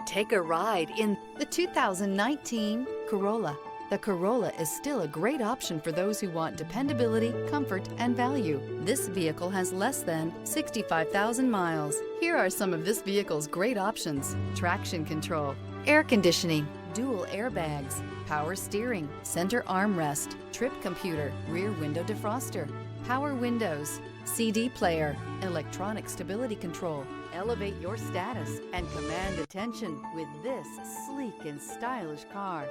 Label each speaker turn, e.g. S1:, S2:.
S1: Take a ride in the 2019 Corolla. The Corolla is still a great option for those who want dependability, comfort, and value. This vehicle has less than 65,000 miles. Here are some of this vehicle's great options: traction control, air conditioning, dual airbags, power steering, center armrest, trip computer, rear window defroster, power windows, CD player, electronic stability control. Elevate your status and command attention with this sleek and stylish car.